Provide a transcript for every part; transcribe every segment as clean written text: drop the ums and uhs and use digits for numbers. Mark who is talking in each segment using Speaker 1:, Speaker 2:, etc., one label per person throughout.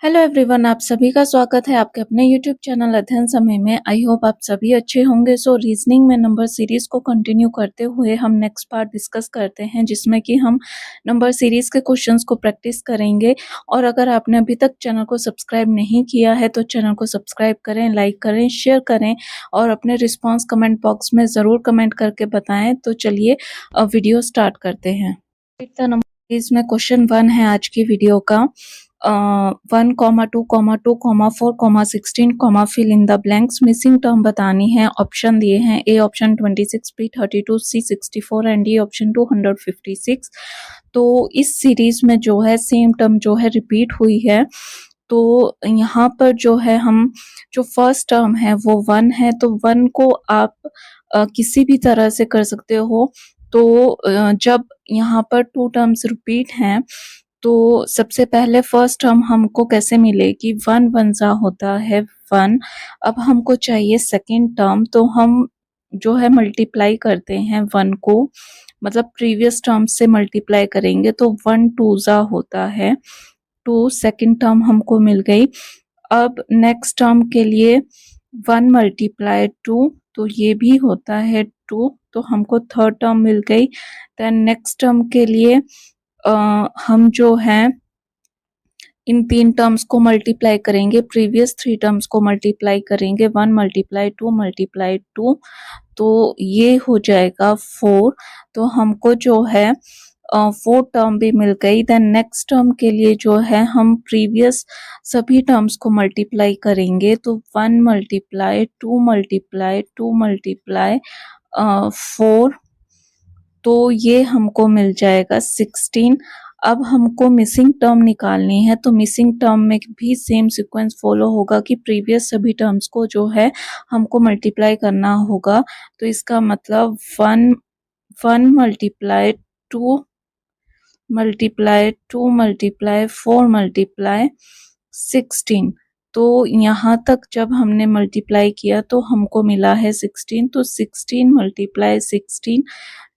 Speaker 1: Hello everyone, आप सभी का स्वागत है आपके अपने यूट्यूब चैनल अध्ययन समय में। आई होप आप सभी अच्छे होंगे। सो रीजनिंग में नंबर सीरीज को कंटिन्यू करते हुए हम नेक्स्ट पार्ट डिस्कस करते हैं, जिसमें कि हम नंबर सीरीज के क्वेश्चंस को प्रैक्टिस करेंगे। और अगर आपने अभी तक चैनल को सब्सक्राइब नहीं किया है तो चैनल को सब्सक्राइब करें, लाइक करें, शेयर करें और अपने रिस्पॉन्स कमेंट बॉक्स में ज़रूर कमेंट करके बताएं। तो चलिए वीडियो स्टार्ट करते हैं। नंबर सीरीज में क्वेश्चन 1 है आज की वीडियो का। 1,2,2,4,16, fill in the blanks. Missing term बतानी है। ऑप्शन दिए हैं, A option 26, B 32, C 64 and D option 256। तो इस सीरीज में जो है सेम टर्म जो है रिपीट हुई है। तो यहाँ पर जो है हम जो फर्स्ट टर्म है वो 1 है, तो 1 को आप किसी भी तरह से कर सकते हो। तो जब यहाँ पर 2 टर्म्स रिपीट हैं तो सबसे पहले फर्स्ट टर्म हमको कैसे मिलेगी, 1 1 सा होता है 1। अब हमको चाहिए सेकंड टर्म, तो हम जो है मल्टीप्लाई करते हैं 1 को, मतलब प्रीवियस टर्म से मल्टीप्लाई करेंगे तो 1 2 सा होता है 2। सेकंड टर्म हमको मिल गई। अब नेक्स्ट टर्म के लिए 1 मल्टीप्लाई 2, तो ये भी होता है 2, तो हमको थर्ड टर्म मिल गई। देन नेक्स्ट टर्म के लिए हम जो है इन 3 टर्म्स को मल्टीप्लाई करेंगे, प्रीवियस 3 टर्म्स को मल्टीप्लाई करेंगे, 1 मल्टीप्लाई 2 मल्टीप्लाई 2, तो ये हो जाएगा 4। तो हमको जो है 4 टर्म भी मिल गई। देन नेक्स्ट टर्म के लिए जो है हम प्रीवियस सभी टर्म्स को मल्टीप्लाई करेंगे, तो 1 मल्टीप्लाई 2 मल्टीप्लाई 2 मल्टीप्लाई 4, तो ये हमको मिल जाएगा 16। अब हमको मिसिंग टर्म निकालनी है, तो मिसिंग टर्म में भी सेम सीक्वेंस फॉलो होगा कि प्रीवियस सभी टर्म्स को जो है हमको मल्टीप्लाई करना होगा। तो इसका मतलब 1 मल्टीप्लाई 2 मल्टीप्लाई 2 मल्टीप्लाई 4 मल्टीप्लाई 16। तो यहाँ तक जब हमने मल्टीप्लाई किया तो हमको मिला है 16, तो 16 मल्टीप्लाई 16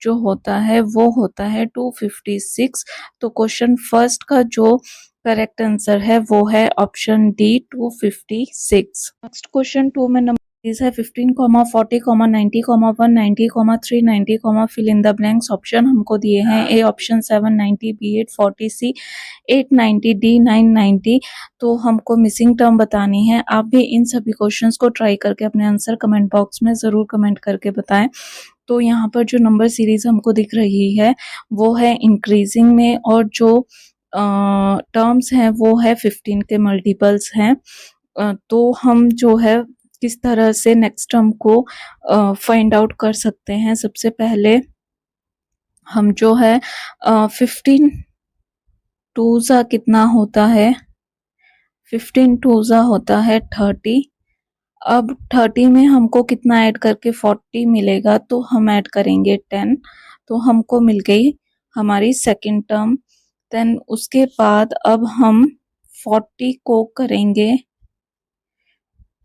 Speaker 1: जो होता है वो होता है 256। तो क्वेश्चन फर्स्ट का जो करेक्ट आंसर है वो है ऑप्शन डी 256। नेक्स्ट क्वेश्चन 2 में नंबर है 15, 40, 90, 190, 390, fill in the blanks. Option हमको दिए हैं, A option 790, B 840, C 890, D 990। तो हमको मिसिंग टर्म बतानी है। आप भी इन सभी क्वेश्चंस को ट्राई करके अपने आंसर कमेंट बॉक्स में ज़रूर कमेंट करके बताएं। तो यहाँ पर जो नंबर सीरीज हमको दिख रही है वो है इंक्रीजिंग में, और जो टर्म्स हैं वो है 15 के मल्टीपल्स हैं। तो हम जो है किस तरह से नेक्स्ट टर्म को फाइंड आउट कर सकते हैं। सबसे पहले हम जो है 15 टू सा कितना होता है, 15 टू सा होता है 30। अब 30 में हमको कितना ऐड करके 40 मिलेगा, तो हम ऐड करेंगे 10, तो हमको मिल गई हमारी सेकंड टर्म। देन उसके बाद अब हम 40 को करेंगे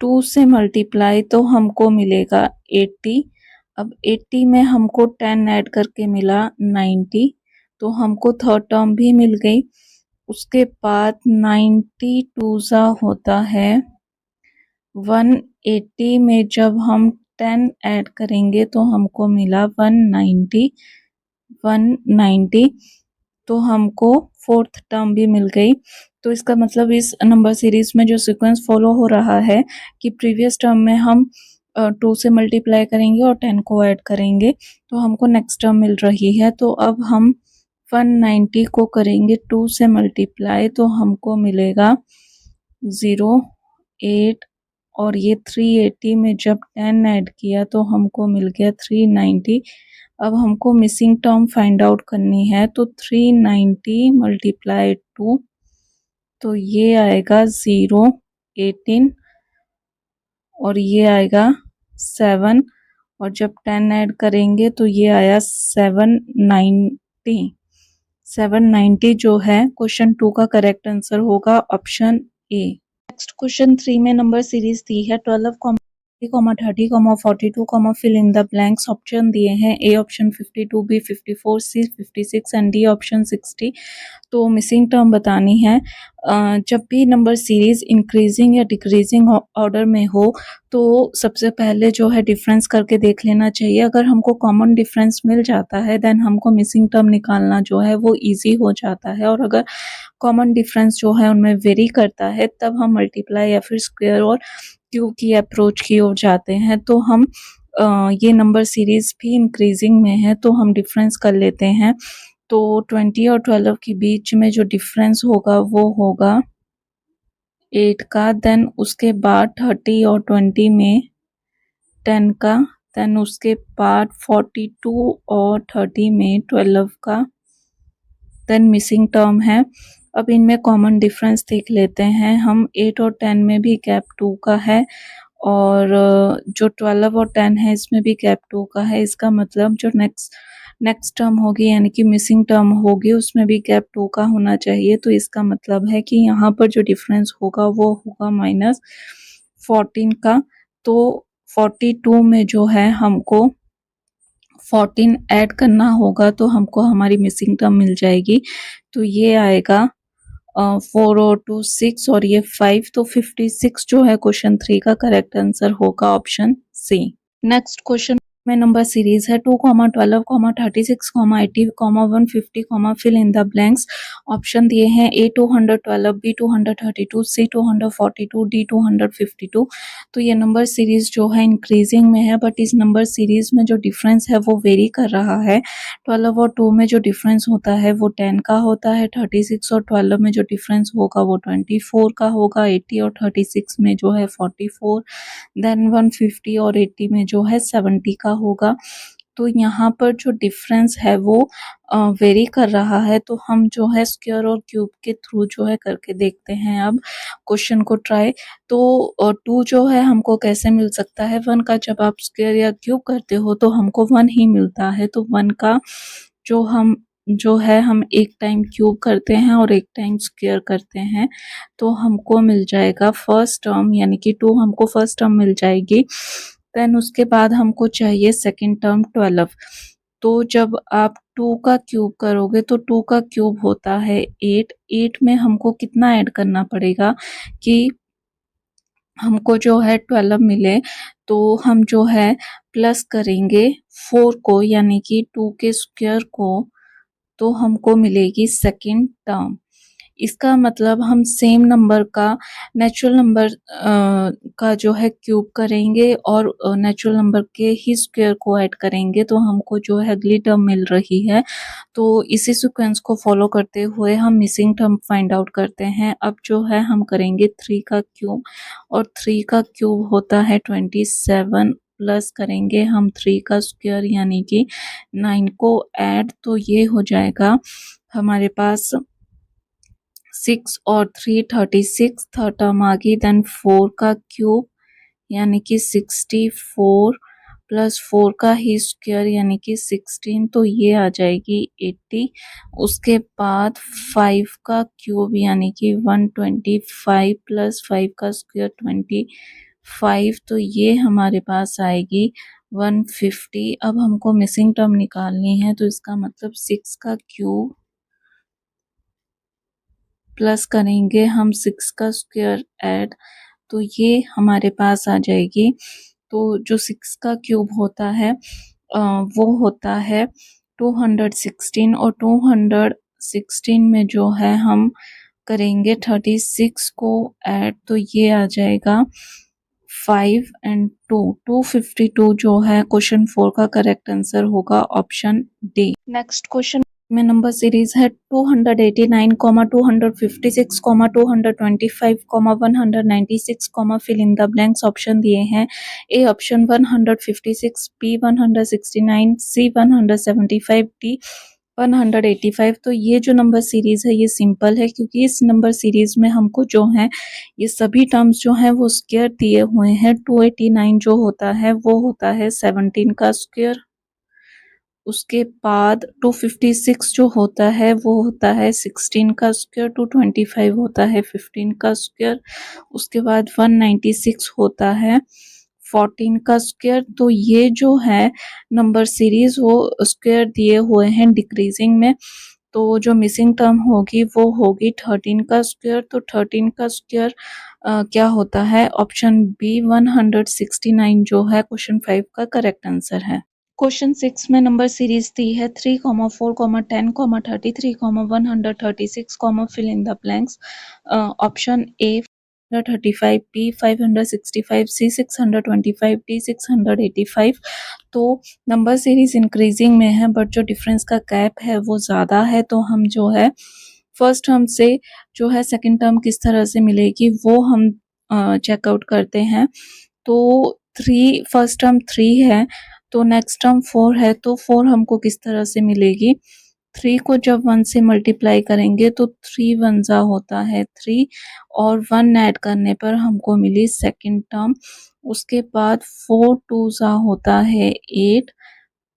Speaker 1: 2 से मल्टीप्लाई, तो हमको मिलेगा 80। अब 80 में हमको 10 ऐड करके मिला 90, तो हमको थर्ड टर्म भी मिल गई। उसके बाद 92 सा होता है 180 में जब हम 10 ऐड करेंगे तो हमको मिला 190, तो हमको फोर्थ टर्म भी मिल गई। तो इसका मतलब इस नंबर सीरीज में जो सीक्वेंस फॉलो हो रहा है कि प्रीवियस टर्म में हम 2 से मल्टीप्लाई करेंगे और 10 को ऐड करेंगे, तो हमको नेक्स्ट टर्म मिल रही है। तो अब हम 190 को करेंगे 2 से मल्टीप्लाई, तो हमको मिलेगा 08, और ये 380 में जब 10 ऐड किया तो हमको मिल गया 390। अब हमको मिसिंग टर्म फाइंड आउट करनी है, तो 390 मल्टीप्लाई 2, तो ये आएगा 018, और ये आएगा 7, और जब 10 ऐड करेंगे तो ये आया 790। 790 जो है क्वेश्चन 2 का करेक्ट आंसर होगा ऑप्शन ए। नेक्स्ट क्वेश्चन 3 में नंबर सीरीज दी है 12, 30, 42, fill in the blanks option दिए हैं A option 52, B 54, C 56 and D option 60। तो मिसिंग टर्म बतानी है। जब भी नंबर सीरीज इंक्रीजिंग या डिक्रीजिंग ऑर्डर में हो तो सबसे पहले जो है डिफरेंस करके देख लेना चाहिए। अगर हमको कॉमन डिफरेंस मिल जाता है देन हमको मिसिंग टर्म निकालना जो है वो इजी हो जाता है, और अगर कॉमन डिफरेंस जो है उनमें वेरी करता है तब हम मल्टीप्लाई या फिर स्क्वायर और क्यूब की अप्रोच की ओर जाते हैं। तो हम ये नंबर सीरीज भी इंक्रीजिंग में है तो हम डिफरेंस कर लेते हैं। तो 20 और 12 के बीच में जो डिफरेंस होगा वो होगा 8 का, देन उसके बाद 30 और 20 में 10 का, देन उसके बाद 42 और 30 में 12 का, देन मिसिंग टर्म है। अब इनमें कॉमन डिफरेंस देख लेते हैं हम। 8 और 10 में भी गैप 2 का है, और जो 12 और 10 है इसमें भी गैप 2 का है। इसका मतलब जो नेक्स्ट टर्म होगी यानी कि मिसिंग टर्म होगी उसमें भी गैप 2 का होना चाहिए। तो इसका मतलब है कि यहाँ पर जो डिफरेंस होगा वो होगा -14 का। तो 42 में जो है हमको 14 ऐड करना होगा तो हमको हमारी मिसिंग टर्म मिल जाएगी। तो ये आएगा 4 और 2 6 और ये 5, तो 56 जो है क्वेश्चन 3 का करेक्ट आंसर होगा ऑप्शन सी। नेक्स्ट क्वेश्चन में नंबर सीरीज है 2, 12, 36, 80, 150, fill in the blanks. Option दिए हैं ए 212, बी 232, सी 242, डी 252। तो ये नंबर सीरीज जो है इंक्रीजिंग में है, बट इस नंबर सीरीज में जो डिफरेंस है वो वेरी कर रहा है। 12 और 2 में जो डिफरेंस होता है वो 10 का होता है, 36 और 12 में जो डिफरेंस होगा वो 24 का होगा, 80 और 36 में जो है 44, देन 150 और 80 में जो है 70 का होगा। तो यहाँ पर जो डिफरेंस है वो वेरी कर रहा है, तो हम जो है स्क्वायर और क्यूब के थ्रू जो है करके देखते हैं अब क्वेश्चन को ट्राई। तो 2 जो है हमको कैसे मिल सकता है, 1 का जब आप स्क्वायर या क्यूब करते हो तो हमको 1 ही मिलता है। तो 1 का जो है हम एक टाइम क्यूब करते हैं और एक टाइम स्क्वायर करते हैं तो हमको मिल जाएगा फर्स्ट टर्म, यानी कि 2 हमको फर्स्ट टर्म मिल जाएगी। देन उसके बाद हमको चाहिए सेकंड टर्म 12। तो जब आप 2 का क्यूब करोगे तो 2 का क्यूब होता है 8। 8 में हमको कितना ऐड करना पड़ेगा कि हमको जो है 12 मिले, तो हम जो है प्लस करेंगे 4 को यानी कि 2 के स्क्वायर को, तो हमको मिलेगी सेकंड टर्म। इसका मतलब हम सेम नंबर का नेचुरल नंबर का जो है क्यूब करेंगे और नेचुरल नंबर के ही स्क्वायर को ऐड करेंगे तो हमको जो है अगली टर्म मिल रही है। तो इसी सीक्वेंस को फॉलो करते हुए हम मिसिंग टर्म फाइंड आउट करते हैं। अब जो है हम करेंगे 3 का क्यूब, और 3 का क्यूब होता है 27, प्लस करेंगे हम 3 का स्क्वायर यानी कि 9 को ऐड, तो ये हो जाएगा हमारे पास 6 और 3 36, थर्ड टर्म आ गई। देन 4 का क्यूब यानी कि 64 प्लस 4 का ही स्क्वायर यानी कि 16, तो ये आ जाएगी 80। उसके बाद 5 का क्यूब यानी कि 125 प्लस 5 का स्क्वायर 25, तो ये हमारे पास आएगी 150। अब हमको मिसिंग टर्म निकालनी है तो इसका मतलब 6 का क्यूब प्लस करेंगे हम 6 का स्क्वायर ऐड, तो ये हमारे पास आ जाएगी। तो जो 6 का क्यूब होता है वो होता है 216, और 216 में जो है हम करेंगे 36 को ऐड, तो ये आ जाएगा 5 एंड 2 252 जो है क्वेश्चन 4 का करेक्ट आंसर होगा ऑप्शन डी। नेक्स्ट क्वेश्चन में नंबर सीरीज है 289, 256, 225, 196, fill in the blanks. Option दिए हैं A option 156, B 169, C 175, D 185। तो ये जो नंबर सीरीज है ये सिंपल है क्योंकि इस नंबर सीरीज में हमको जो है ये सभी टर्म्स जो हैं वो स्क्वायर दिए हुए हैं। 289 जो होता है वो होता है 17 का स्क्वायर। उसके बाद 256 जो होता है वो होता है 16 का स्क्वायर, 225 होता है 15 का स्क्वायर। उसके बाद 196 होता है 14 का स्क्वायर। तो ये जो है नंबर सीरीज वो स्क्वायर दिए हुए हैं डिक्रीजिंग में, तो जो मिसिंग टर्म होगी वो होगी 13 का स्क्वायर। तो 13 का स्क्वायर क्या होता है, ऑप्शन बी 169 जो है क्वेश्चन 5 का करेक्ट आंसर है। क्वेश्चन 6 में नंबर सीरीज दी है 3, 4, 10, 33, 136, fill in the blanks. Option A 35, B 565, C 625, D 685। तो नंबर सीरीज इंक्रीजिंग में है बट जो डिफरेंस का गैप है वो ज़्यादा है, तो हम जो है फर्स्ट टर्म से जो है सेकंड टर्म किस तरह से मिलेगी वो हम चेकआउट करते हैं। तो 3 फर्स्ट टर्म 3 है, तो नेक्स्ट टर्म 4 है, तो 4 हमको किस तरह से मिलेगी, 3 को जब 1 से मल्टीप्लाई करेंगे तो 3 वन ज़ा होता है 3 और 1 ऐड करने पर हमको मिली सेकंड टर्म। उसके बाद 4 टू ज़ा होता है 8,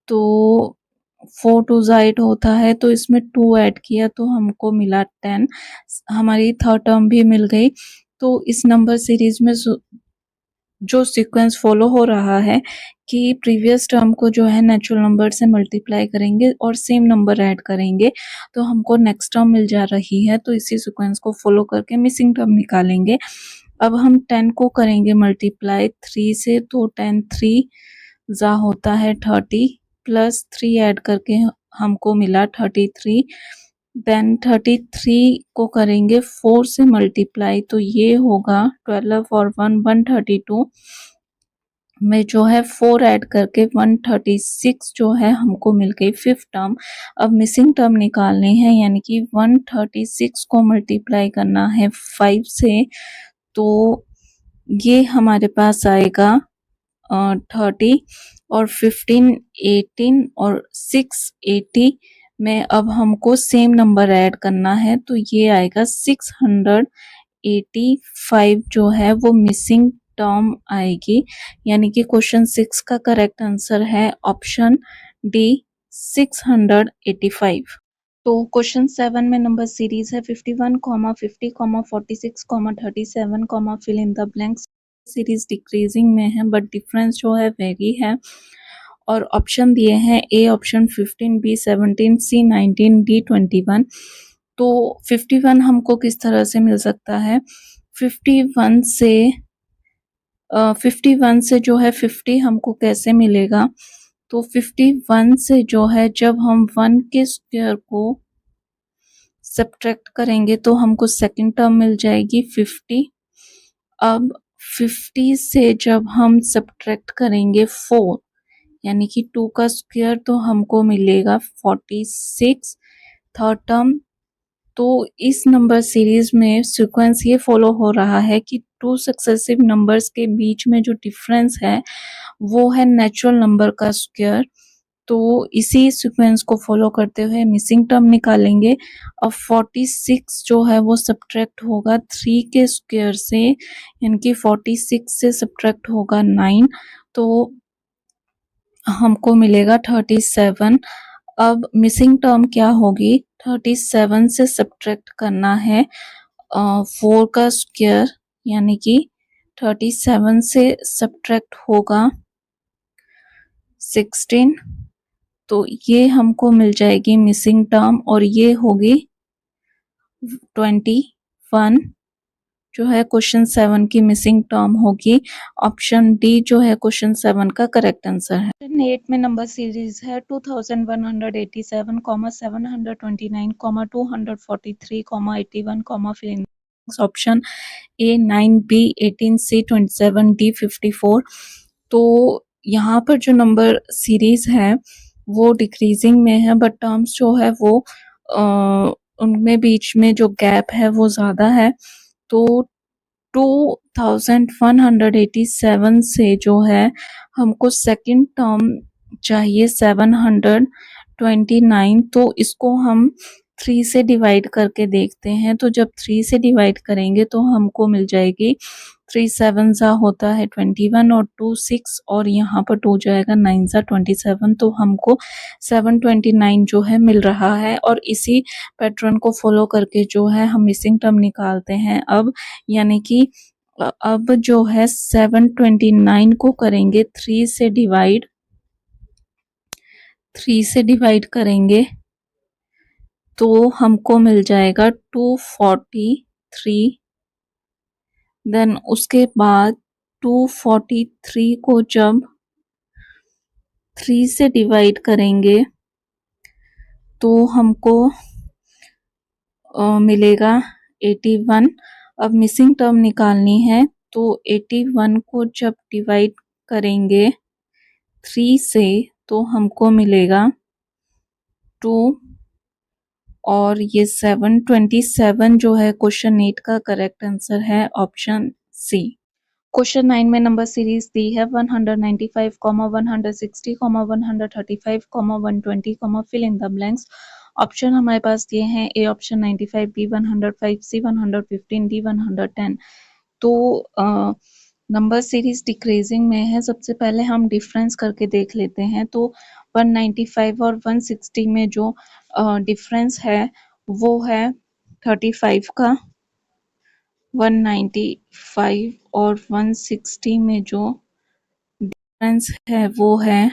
Speaker 1: तो 4 टू ज़ा 8 होता है, तो इसमें 2 ऐड किया तो हमको मिला 10, हमारी थर्ड टर्म भी मिल गई। तो इस नंबर सीरीज में जो सीक्वेंस फॉलो हो रहा है कि प्रीवियस टर्म को जो है नेचुरल नंबर से मल्टीप्लाई करेंगे और सेम नंबर ऐड करेंगे तो हमको नेक्स्ट टर्म मिल जा रही है, तो इसी सीक्वेंस को फॉलो करके मिसिंग टर्म निकालेंगे। अब हम 10 को करेंगे मल्टीप्लाई 3 से, तो 10 3 ज़ा होता है 30 प्लस 3 ऐड करके हमको मिला 33। देन 33 को करेंगे 4 से मल्टीप्लाई, तो ये होगा 12 और 1 132 में जो है 4 ऐड करके 136 जो है हमको मिल गई फिफ्थ टर्म। अब मिसिंग टर्म निकालनी है, यानी कि 136 को मल्टीप्लाई करना है 5 से, तो ये हमारे पास आएगा 30 और 15 18 और 6 80 में अब हमको सेम नंबर ऐड करना है, तो ये आएगा 685 जो है वो मिसिंग टर्म आएगी, यानी कि क्वेश्चन 6 का करेक्ट आंसर है ऑप्शन डी 685। तो क्वेश्चन 7 में नंबर सीरीज है 51, 50, 46, 37, fill in the blanks. Series decreasing में है बट डिफरेंस जो है वेरी है, और ऑप्शन दिए हैं A option 15, B 17, C 19, D 21। तो 51 हमको किस तरह से मिल सकता है, 51 से 51 से जो है 50 हमको कैसे मिलेगा, तो 51 से जो है जब हम 1 के स्क्वायर को सब्ट्रैक्ट करेंगे तो हमको सेकंड टर्म मिल जाएगी 50। अब 50 से जब हम सब्ट्रैक्ट करेंगे 4 यानी कि 2 का स्क्वायर, तो हमको मिलेगा 46 थर्ड टर्म। तो इस नंबर सीरीज में सीक्वेंस ये फॉलो हो रहा है कि 2 सक्सेसिव नंबर्स के बीच में जो डिफरेंस है वो है नेचुरल नंबर का स्क्वायर। तो इसी सीक्वेंस को फॉलो करते हुए मिसिंग टर्म निकालेंगे। अब 46 जो है वो सब्ट्रैक्ट होगा 3 के स्क्वायर से, यानी कि 46 से सब्ट्रैक्ट होगा 9, तो हमको मिलेगा 37। अब मिसिंग टर्म क्या होगी, 37 से सब्ट्रैक्ट करना है 4 का स्क्वायर, यानी कि 37 से सब्ट्रैक्ट होगा 16, तो ये हमको मिल जाएगी मिसिंग टर्म, और ये होगी 21 जो है क्वेश्चन 7 की मिसिंग टर्म होगी। ऑप्शन डी जो है क्वेश्चन 7 का करेक्ट आंसर है। क्वेश्चन 8 में नंबर सीरीज है 2187, 729, 243, 81, fill in option A 9, B 18, C 27, D 54। तो यहाँ पर जो नंबर सीरीज है वो डिक्रीजिंग में है बट टर्म्स जो है वो उनमें बीच में जो गैप है वो ज़्यादा है। तो 2187 से जो है हमको सेकंड टर्म चाहिए 729, तो इसको हम 3 से डिवाइड करके देखते हैं। तो जब 3 से डिवाइड करेंगे तो हमको मिल जाएगी 3 7 ज़ा होता है 21 और 2 6 और यहाँ पर 2 जाएगा 9 ज़ा 27, तो हमको 729 जो है मिल रहा है। और इसी पैटर्न को फॉलो करके जो है हम मिसिंग टर्म निकालते हैं अब, यानी कि अब जो है 729 को करेंगे 3 से डिवाइड करेंगे तो हमको मिल जाएगा 243। देन उसके बाद 243 को जब 3 से डिवाइड करेंगे तो हमको मिलेगा 81। अब मिसिंग टर्म निकालनी है तो 81 को जब डिवाइड करेंगे 3 से तो हमको मिलेगा 2 और ये 727 जो है क्वेश्चन 8 का करेक्ट आंसर है ऑप्शन सी। क्वेश्चन 9 में नंबर सीरीज दी है 195, 160, 135, 120, fill in the blanks. Option हमारे पास दिए हैं A option 95, B 105, C 115, D 110। तो नंबर सीरीज डिक्रीजिंग में है। सबसे पहले हम डिफरेंस करके देख लेते हैं। तो 195 और 160 में जो डिफरेंस है वो है 35 का। 195 और 160 में जो डिफरेंस है वो है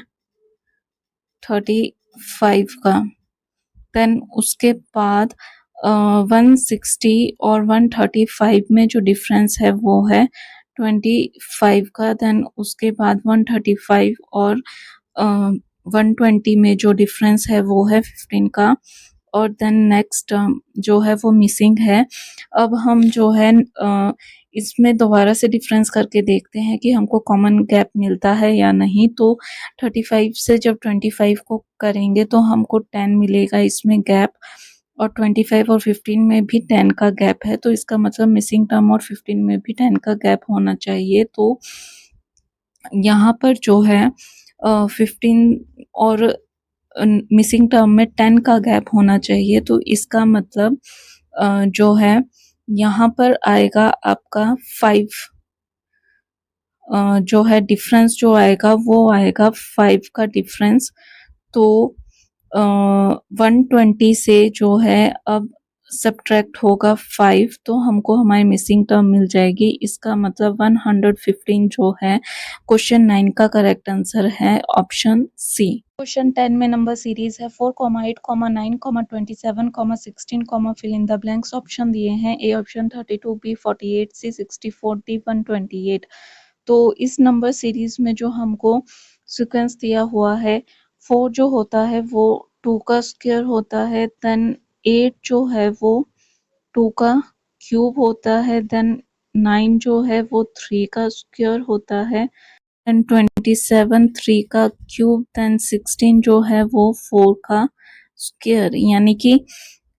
Speaker 1: 35 का। देन उसके बाद 160 और 135 में जो डिफरेंस है वो है 25 का। देन उसके बाद 135 और 120 में जो डिफरेंस है वो है 15 का। और देन नेक्स्ट जो है वो मिसिंग है। अब हम जो है इसमें दोबारा से डिफरेंस करके देखते हैं कि हमको कॉमन गैप मिलता है या नहीं। तो 35 से जब 25 को करेंगे तो हमको 10 मिलेगा इसमें गैप, और 25 और 15 में भी 10 का गैप है। तो इसका मतलब मिसिंग टर्म और 15 में भी 10 का गैप होना चाहिए। तो यहाँ पर जो है 15 और मिसिंग टर्म में 10 का गैप होना चाहिए। तो इसका मतलब जो है यहाँ पर आएगा आपका 5 जो है डिफरेंस जो आएगा वो आएगा 5 का डिफरेंस। तो 120 से जो है अब सब्ट्रैक्ट होगा 5 तो हमको हमारी मिसिंग टर्म मिल जाएगी। इसका मतलब 115 जो है क्वेश्चन 9 का करेक्ट आंसर है ऑप्शन सी। क्वेश्चन 10 में नंबर सीरीज है 4, 8, 9, 27, 16, fill in the blanks. Option दिए हैं A option 32, B 48, C 64, D 128। तो इस नंबर सीरीज में जो हमको सीक्वेंस दिया हुआ है 4 जो होता है वो 2 का स्क्वायर होता है। देन 8 जो है वो 2 का क्यूब होता है। देन 9 जो है वो 3 का स्क्वायर होता है। देन 27 3 का क्यूब। देन 16 जो है वो 4 का स्क्वायर। यानी कि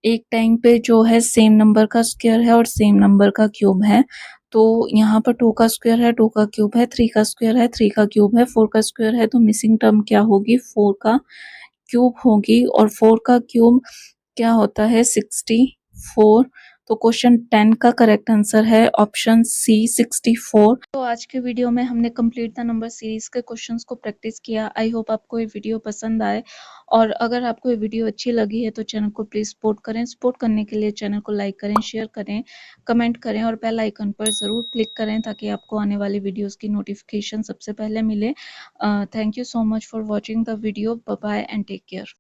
Speaker 1: एक टाइम पे जो है सेम नंबर का स्क्वायर है और सेम नंबर का क्यूब है। तो यहाँ पर 2 का स्क्वायर है, 2 का क्यूब है, 3 का स्क्वायर है, 3 का क्यूब है, 4 का स्क्वायर है। तो मिसिंग टर्म क्या होगी? 4 का क्यूब होगी। और 4 का क्यूब क्या होता है? 64। तो क्वेश्चन 10 का करेक्ट आंसर है ऑप्शन सी 64। तो आज के वीडियो में हमने कंप्लीट द नंबर सीरीज के क्वेश्चंस को प्रैक्टिस किया। आई होप आपको ये वीडियो पसंद आए, और अगर आपको ये वीडियो अच्छी लगी है तो चैनल को प्लीज सपोर्ट करें। सपोर्ट करने के लिए चैनल को लाइक करें, शेयर करें, कमेंट करें और बेल आइकन पर जरूर क्लिक करें ताकि आपको आने वाली वीडियोस की नोटिफिकेशन सबसे पहले मिले। Thank you so much for watching the video. Bye bye and take care.